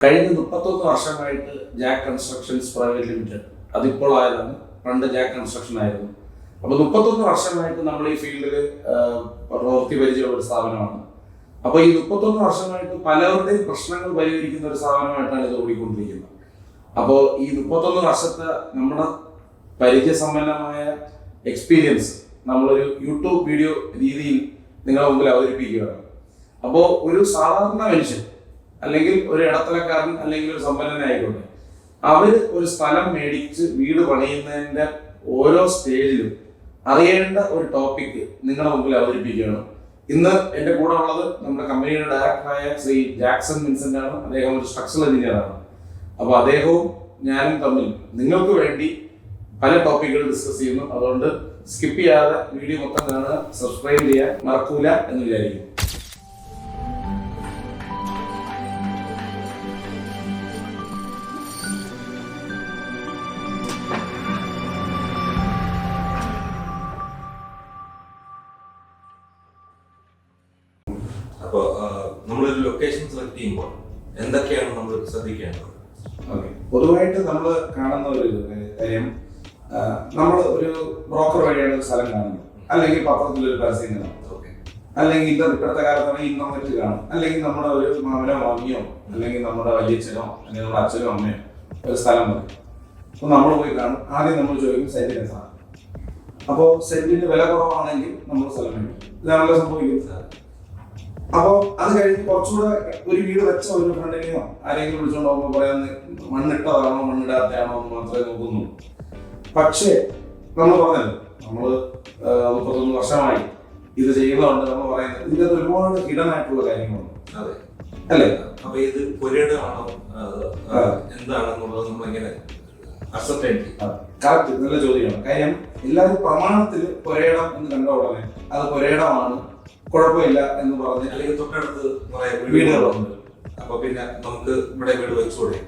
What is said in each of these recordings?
കഴിഞ്ഞ 31 വർഷമായിട്ട് Jack constructions private limited, അതിപ്പോൾ ആയതാണ്, പണ്ട് ജാക്ക് കൺസ്ട്രക്ഷൻ ആയിരുന്നു. അപ്പോൾ 31 വർഷമായിട്ട് നമ്മൾ ഈ ഫീൽഡിൽ പ്രവൃത്തി പരിചയമുള്ള ഒരു സ്ഥാപനമാണ്. അപ്പോൾ ഈ 31 വർഷമായിട്ട് പലരുടെയും പ്രശ്നങ്ങൾ പരിഹരിക്കുന്ന ഒരു സ്ഥാപനമായിട്ടാണ് ഇത് ഓടിക്കൊണ്ടിരിക്കുന്നത്. അപ്പോൾ ഈ 31 വർഷത്തെ നമ്മുടെ പരിചയസമ്പന്നമായ എക്സ്പീരിയൻസ് നമ്മളൊരു യൂട്യൂബ് വീഡിയോ രീതിയിൽ നിങ്ങളുടെ മുമ്പിൽ അവതരിപ്പിക്കുകയാണ്. അപ്പോൾ ഒരു സാധാരണ മനുഷ്യൻ അല്ലെങ്കിൽ ഒരു ഇടത്തലക്കാരൻ അല്ലെങ്കിൽ ഒരു സമ്പന്നനായിക്കോട്ടെ, അവർ ഒരു സ്ഥലം മേടിച്ച് വീട് പണിയുന്നതിൻ്റെ ഓരോ സ്റ്റേജിലും അറിയേണ്ട ഒരു ടോപ്പിക് നിങ്ങളുടെ മുമ്പിൽ അവതരിപ്പിക്കുകയാണ്. ഇന്ന് എൻ്റെ കൂടെ ഉള്ളത് നമ്മുടെ കമ്പനിയുടെ ഡയറക്ടറായ ശ്രീ ജാക്സൺ വിൻസെന്റ് ആണ്. അദ്ദേഹം ഒരു സ്ട്രക്ചറൽ എഞ്ചിനീയറാണ്. അപ്പോൾ അദ്ദേഹവും ഞാനും തമ്മിൽ നിങ്ങൾക്ക് വേണ്ടി പല ടോപ്പിക്കുകൾ ഡിസ്കസ് ചെയ്യുന്നു. അതുകൊണ്ട് സ്കിപ്പ് ചെയ്യാതെ വീഡിയോ മൊത്തം കാണുക, സബ്സ്ക്രൈബ് ചെയ്യാൻ മറക്കൂല എന്ന് വിചാരിക്കുന്നു. അപ്പോൾ നമ്മളൊരു ലൊക്കേഷൻ സെലക്ട് ചെയ്യുമ്പോൾ എന്തൊക്കെയാണ് നമ്മൾ ശ്രദ്ധിക്കേണ്ടത്? പൊതുവായിട്ട് നമ്മൾ കാണുന്ന ഒരു കാര്യം, നമ്മൾ ഒരു ബ്രോക്കർ വഴിയാണ് ഒരു സ്ഥലം കാണുന്നത്, അല്ലെങ്കിൽ പത്രത്തിലൊരു പരസ്യം കാണും, അല്ലെങ്കിൽ ഇപ്പോഴത്തെ കാലത്താണ് ഇന്റർനെറ്റ് കാണും, അല്ലെങ്കിൽ നമ്മുടെ ഒരു മാമനോ മാമിയോ അല്ലെങ്കിൽ നമ്മുടെ വലിയച്ഛനോ അല്ലെങ്കിൽ നമ്മുടെ അച്ഛനോ അമ്മയോ ഒരു സ്ഥലം പറയും. അപ്പോൾ നമ്മൾ പോയി കാണും. ആദ്യം നമ്മൾ ചോദിക്കും സെന്റിന് എത്ര. അപ്പോൾ സെന്റിന് വില കുറവാണെങ്കിൽ നമ്മൾ സ്ഥലം മേടിക്കും. ഇതാണല്ലോ സംഭവിക്കുന്നത്. അപ്പോൾ അത് കഴിഞ്ഞ് കുറച്ചുകൂടെ ഒരു വീട് വെച്ച ഒരു ഫ്രണ്ടിനെയോ ആരെങ്കിലും വിളിച്ചുകൊണ്ട് പോകുമ്പോൾ പറയാൻ മണ്ണിട്ടതാണോ മണ്ണിടാത്തയാണോ എന്ന് മാത്രമേ നോക്കുന്നുള്ളൂ. പക്ഷേ നമ്മൾ പറഞ്ഞല്ലോ, നമ്മൾ 31 വർഷമായി ഇത് ചെയ്യുന്നതുകൊണ്ട് നമ്മൾ പറയുന്നത് ഇതിനകത്ത് ഒരുപാട് ഹിഡൻ ആയിട്ടുള്ള കാര്യങ്ങളുണ്ട്. അതെ അല്ലേ? അപ്പൊ ഇത് പുരയിടമാണോ എന്താണെന്നുള്ളത് നമ്മളിങ്ങനെ കറക്റ്റ്, നല്ല ചോദ്യമാണ്. കാര്യം എല്ലാവരും പ്രമാണത്തിൽ പുരയിടം എന്ന് കണ്ട ഉടനെ അത് പുരയിടമാണ്, കുഴപ്പമില്ല എന്ന് പറഞ്ഞ്, അല്ലെങ്കിൽ തൊട്ടടുത്ത് വീടുകളുണ്ട്, അപ്പൊ പിന്നെ നമുക്ക് ഇവിടെ വീട് വെച്ചൂടെ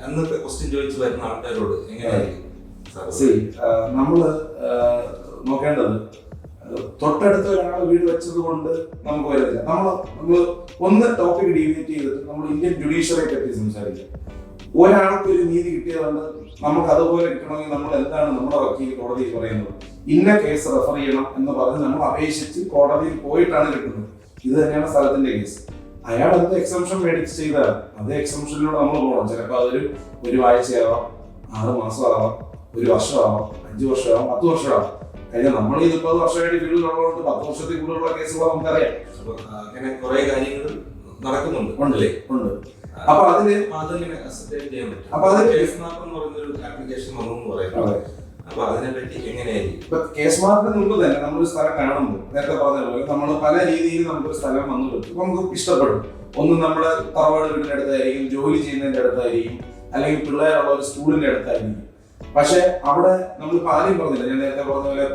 എന്നൊക്കെ ക്വസ്റ്റ്യൻ ചോദിച്ചു വരുന്ന ആൾക്കാരോട് എങ്ങനെയായിരിക്കും? നമ്മള് നോക്കേണ്ടത് തൊട്ടടുത്ത് ഒരാൾ വീട് വെച്ചത് കൊണ്ട് നമുക്ക് വരുന്നില്ല. നമ്മള് ഒന്ന് ടോപ്പിക് ഡീവിയേറ്റ് ചെയ്തിട്ട് നമ്മൾ ഇന്ത്യൻ ജുഡീഷ്യറിയെ പറ്റി സംസാരിക്കുക. ഒരാൾക്ക് ഒരു നീതി കിട്ടിയതുകൊണ്ട് നമുക്ക് അതുപോലെ കിട്ടണമെങ്കിൽ നമ്മൾ എന്താണ് നമ്മുടെ വക്കീൽ കോടതിയിൽ പറയുന്നത്? ഇന്ന കേസ് റെഫർ ചെയ്യണം എന്ന് പറഞ്ഞ് നമ്മൾ അപേക്ഷിച്ച് കോടതിയിൽ പോയിട്ടാണ് കിട്ടുന്നത്. ഇത് തന്നെയാണ് സ്ഥലത്തിന്റെ കേസ്. അയാൾ എന്ത് എക്സംഷൻ മേടിച്ച് ചെയ്താൽ അതേ എക്സംഷനിലൂടെ നമ്മൾ പോകണം. ചിലപ്പോൾ അതൊരു ആഴ്ചയാവാം, 6 മാസമാവാം, 1 വർഷമാവാം, 5 വർഷമാവാം, 10 വർഷമാവാം. കഴിഞ്ഞാൽ നമ്മൾ ഈ 30 വർഷമായിട്ട് ഫീൽഡിലുള്ളതുകൊണ്ട് 10 വർഷത്തിൽ കൂടുതലുള്ള കേസുകൾ നമുക്കറിയാം. അപ്പൊ അങ്ങനെ കുറെ കാര്യങ്ങൾ നടക്കുന്നുണ്ട്. ഉണ്ടല്ലേ? ഉണ്ട്. അപ്പൊ അതിന് ആപ്ലിക്കേഷൻ അപ്പൊ അതിനെപ്പറ്റി എങ്ങനെയായിരിക്കും? കേസ് മാർക്കിന് മുമ്പ് തന്നെ നമ്മളൊരു സ്ഥലം കാണുമ്പോൾ നേരത്തെ പറഞ്ഞ പോലെ നമ്മൾ പല രീതിയിൽ നമുക്കൊരു സ്ഥലം വന്നു കിട്ടും. നമുക്ക് ഇഷ്ടപ്പെടും. ഒന്ന് നമ്മുടെ തറവാട് വീടിന്റെ അടുത്തായിരിക്കും, ജോലി ചെയ്യുന്നതിന്റെ അടുത്തായിരിക്കും, അല്ലെങ്കിൽ പിള്ളേരുള്ള ഒരു സ്കൂളിന്റെ അടുത്തായിരിക്കും. പക്ഷെ അവിടെ നമ്മളിപ്പോ ആദ്യം പറഞ്ഞില്ല, ഞാൻ നേരത്തെ പറഞ്ഞ പോലെ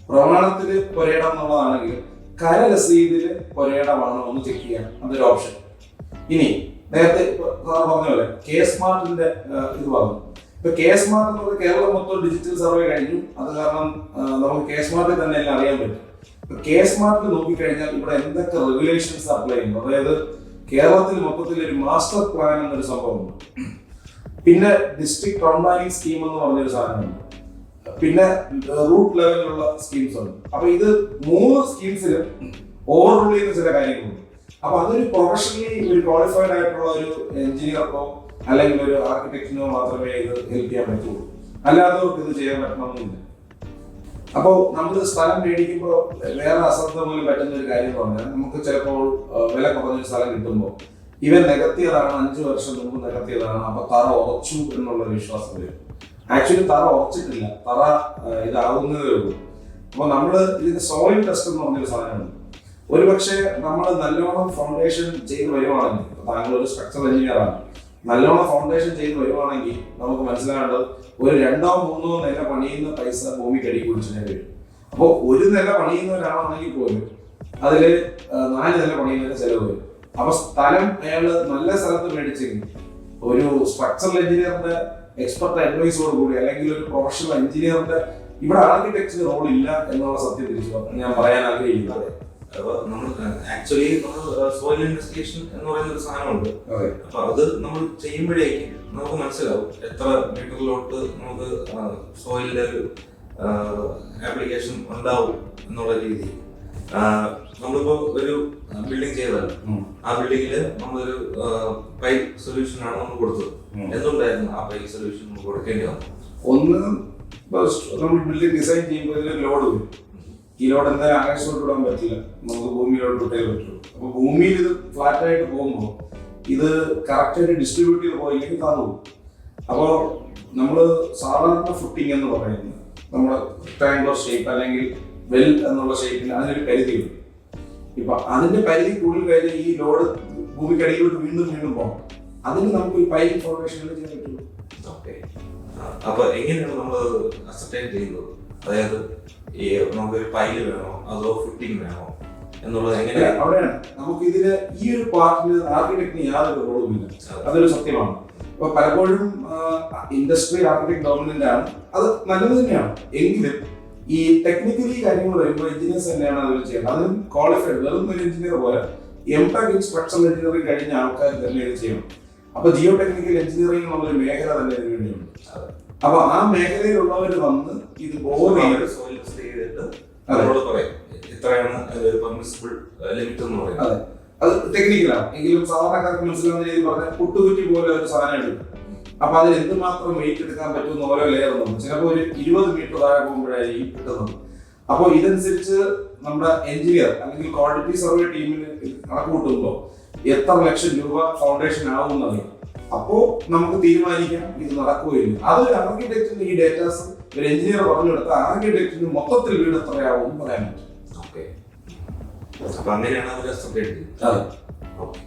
പ്രമാണത്തില് പുരയിടം എന്നുള്ളതാണെങ്കിൽ കരരസീതില് പുരയിടമാണോ ഒന്ന് ചെക്ക് ചെയ്യാം, അതൊരു ഓപ്ഷൻ. ഇനി നേരത്തെ പറഞ്ഞ പോലെ കേസ് മാർട്ടിന്റെ ഇത് പറഞ്ഞു. ഇപ്പൊ കേസ് മാർട്ട് എന്ന് പറഞ്ഞാൽ കേരളം മൊത്തം ഡിജിറ്റൽ സർവേ കഴിഞ്ഞു. അത് കാരണം നമുക്ക് കേസ് മാർട്ടിൽ തന്നെ എല്ലാം അറിയാൻ പറ്റും. ഇപ്പൊ കേസ് മാർട്ടിൽ നോക്കിക്കഴിഞ്ഞാൽ ഇവിടെ എന്തൊക്കെ റെഗുലേഷൻസ് അപ്ലൈ ചെയ്യുന്നു, അതായത് കേരളത്തിൽ മൊത്തത്തിൽ ഒരു മാസ്റ്റർ പ്ലാൻ എന്നൊരു സംഭവമുണ്ട്, പിന്നെ ഡിസ്ട്രിക്ട് ടൗൺ പ്ലാനിങ് സ്കീം എന്ന് പറഞ്ഞൊരു സാധനമുണ്ട്, പിന്നെ റൂട്ട് ലെവലിലുള്ള സ്കീംസ് ഉണ്ട്. അപ്പൊ ഇത് 3 സ്കീംസിലും ഓവർ റൂൾ ചെയ്യുന്ന ചില കാര്യങ്ങളുണ്ട്. അപ്പൊ അതൊരു പ്രൊഫഷണലി ഒരു ക്വാളിഫൈഡ് ആയിട്ടുള്ള ഒരു എഞ്ചിനീയർക്കോ അല്ലെങ്കിൽ ഒരു ആർക്കിടെക്റ്റിനോ മാത്രമേ ഇത് ഹെൽപ്പ് ചെയ്യാൻ പറ്റുള്ളൂ. അല്ലാത്തവർക്ക് ഇത് ചെയ്യാൻ പറ്റണമെന്നില്ല. അപ്പോൾ നമ്മൾ സ്ഥലം മേടിക്കുമ്പോൾ വേറെ അശ്രദ്ധ മൂലം പറ്റുന്ന ഒരു കാര്യം എന്ന് പറഞ്ഞാൽ, നമുക്ക് ചിലപ്പോൾ വില കുറഞ്ഞൊരു സ്ഥലം കിട്ടുമ്പോൾ ഇവൻ നികത്തിയതാണ്, 5 വർഷം മുമ്പ് നികത്തിയതാണ്, അപ്പൊ തറ ഉറച്ചു എന്നുള്ള വിശ്വാസം വരും. ആക്ച്വലി തറ ഉറച്ചിട്ടില്ല, തറ ഇതാവുന്നതേ ഉള്ളൂ. അപ്പൊ നമ്മള് ഇതിന് സോയിൽ ടെസ്റ്റ് എന്ന് പറഞ്ഞൊരു സാധനമുണ്ട്. ഒരുപക്ഷെ നമ്മൾ നല്ലോണം ഫൗണ്ടേഷൻ ചെയ്ത് വരുവാണെങ്കിൽ, താങ്കൾ ഒരു സ്ട്രക്ചറൽ എഞ്ചിനീയർ ആണ്, നല്ലോണം ഫൗണ്ടേഷൻ ചെയ്ത് വരുവാണെങ്കിൽ നമുക്ക് മനസ്സിലാവേണ്ടത് ഒരു 2ഓ 3ഓ നില പണിയുന്ന പൈസ ഭൂമിക്കടി കുടിച്ചിട്ടേ വരും. അപ്പോൾ ഒരു നില പണിയുന്ന ഒരാളാണെങ്കിൽ പോലും അതില് 4 നില പണിയുന്നതിന് ചെലവ് വരും. അപ്പൊ സ്ഥലം അയാള് നല്ല സ്ഥലത്ത് മേടിച്ചെങ്കിൽ ഒരു സ്ട്രക്ചറൽ എഞ്ചിനീയറിന്റെ എക്സ്പെർട്ട് അഡ്വൈസോട് കൂടി, അല്ലെങ്കിൽ ഒരു പ്രൊഫഷണൽ എഞ്ചിനീയറിന്റെ, ഇവിടെ ആർക്കിടെക്ചറിന് റോൾ ഇല്ല എന്നുള്ള സത്യം തിരിച്ചു ഞാൻ പറയാൻ ആഗ്രഹിക്കുന്നത്. അപ്പൊ നമ്മൾ ആക്ച്വലി നമ്മൾ സോയിൽ ഇൻവെസ്റ്റിഗേഷൻ എന്ന് പറയുന്ന ഒരു സാധനമുണ്ട്. അതെ. അപ്പൊ അത് നമ്മൾ ചെയ്യുമ്പോഴേക്കും നമുക്ക് മനസ്സിലാവും എത്ര മീറ്ററിലോട്ട് നമുക്ക് സോയിലിന്റെ ഒരു ആപ്ലിക്കേഷൻ ഉണ്ടാവും എന്നുള്ള രീതിയിൽ. നമ്മളിപ്പോ ഒരു ബിൽഡിംഗ് ചെയ്തല്ലോ, ആ ബിൽഡിങ്ങില് നമ്മളൊരു പൈപ്പ് സൊല്യൂഷൻ ആണ് നമ്മൾ കൊടുത്തത്. എന്തുകൊണ്ടായിരുന്നു ആ പൈപ്പ് സൊല്യൂഷൻ നമ്മൾ കൊടുക്കേണ്ടി വന്നത്? ഒന്ന്, നമ്മൾ ബിൽഡിംഗ് ഡിസൈൻ ചെയ്യുമ്പോൾ ഇതിൽ ലോഡ് വരും. ഈ ലോഡ് എന്തായാലും ആകാശത്തോട്ട് വിടാൻ പറ്റില്ല, നമുക്ക് ഭൂമിയിലോട്ട് വിട്ടേ പറ്റുള്ളൂ. അപ്പൊ ഭൂമിയിൽ ഇത് ഫ്ലാറ്റ് ആയിട്ട് പോകുമ്പോൾ ഇത് കറക്റ്റായിട്ട് ഡിസ്ട്രിബ്യൂട്ട് ചെയ്ത് പോയില്ലെങ്കിൽ താന്നു പോകും. അപ്പോൾ നമ്മൾ സാധാരണ ഫുട്ടിങ് എന്ന് പറയുന്നത് നമ്മുടെ ട്രയാങ്കുലർ ഷേപ്പ് അല്ലെങ്കിൽ വെൽ എന്നുള്ള ഷേപ്പിൽ അതിനൊരു പരിധിയുണ്ട്. ഇപ്പൊ അതിന്റെ പരിധി കൂടുതൽ കഴിഞ്ഞാൽ ഈ ലോഡ് ഭൂമിക്കടിയിലോട്ട് വീണ്ടും വീണ്ടും പോകണം. അതിന് നമുക്ക് ഈ പൈപ്പ് ഫോർമേഷനിൽ ചെയ്യാൻ പറ്റുള്ളൂ. ഓക്കെ. അപ്പൊ എങ്ങനെയാണ് നമ്മൾ അസർട്ടൈൻ ചെയ്യുന്നത്? അതായത് ഈ നമുക്കൊരു പൈല് വേണോ അതോ ഫുട്ടിങ് വേണോ എന്നുള്ളത് എങ്ങനെയാണ്? അവിടെയാണ് നമുക്ക് ഇതിന് ഈ ഒരു പാർട്ടിന് ആർക്കിടെക്ടിന് യാതൊരു റോളും ഇല്ല. അതൊരു സത്യമാണ്. ഇപ്പൊ പലപ്പോഴും ഇൻഡസ്ട്രി ആർക്കിടെക്ട് ഡോമിനന്റ് ആണ്, അത് നല്ലത് തന്നെയാണ്. എങ്കിലും ഈ ടെക്നിക്കലി കാര്യങ്ങൾ വരുമ്പോൾ എഞ്ചിനീയേഴ്സ് തന്നെയാണ് അതിൽ ചെയ്യുന്നത്. അതിന് ക്വാളിഫൈഡ് വെറും ഒരു എഞ്ചിനീയർ പോലെ എംടെക് ഇൻ സ്ട്രക്ചറൽ എഞ്ചിനീയറിംഗ് കഴിഞ്ഞ ആൾക്കാർ തന്നെ ഇത് ചെയ്യണം. അപ്പൊ ജിയോ ടെക്നിക്കൽ എഞ്ചിനീയറിംഗ് എന്നുള്ളൊരു മേഖല തന്നെ ഇതിന് വേണ്ടിയുണ്ട്. അപ്പൊ ആ മേഖലയിലുള്ളവർ വന്ന് ഇത് ബോർ ചെയ്തിട്ട് നമ്മളോട് പറയും ഇത്രയാണ് പെർമിസിബിൾ ലിമിറ്റ് എന്ന് പറയുന്നത്. അതെ, അത് ടെക്നിക്കലാണ്. എങ്കിലും സാധാരണക്കാർക്ക് മനസ്സിലാവുന്ന രീതിയിൽ പറഞ്ഞാൽ പുട്ടുകുറ്റി പോലെ ഒരു സാധനം എടുക്കും. അപ്പൊ അതിൽ എന്തുമാത്രം വെയിറ്റ് എടുക്കാൻ പറ്റുമെന്ന് ഓരോ ലെയർ ഉണ്ട്. ചിലപ്പോൾ ഒരു 20 മീറ്റർ താഴെ പോകുമ്പോഴായിരിക്കും കിട്ടുന്നത്. അപ്പോൾ ഇതനുസരിച്ച് നമ്മുടെ എഞ്ചിനീയർ അല്ലെങ്കിൽ ക്വാളിറ്റി സർവേ ടീമിന് കണക്ക് കൂട്ടുമ്പോൾ എത്ര ലക്ഷം രൂപ ഫൗണ്ടേഷൻ ആവും എന്നറിയാം. അപ്പോൾ നമുക്ക് തീരുമാനിക്കാം ഇത് നടക്കുകയില്ല. അതൊരു ആർക്കിടെക്റ്റിന് ഈ ഡേറ്റാസ് ഒരു എഞ്ചിനീയർ പറഞ്ഞു കൊടുത്ത ആർക്കിടെക്റ്റിന് മൊത്തത്തിൽ വീട് എത്രയാവും എന്ന് പറയാൻ പറ്റും. ഓക്കെ. അപ്പൊ അങ്ങനെയാണ് അവർ അസർട്ടൈൻ ചെയ്യുന്നത്. അതെ. ഓക്കെ.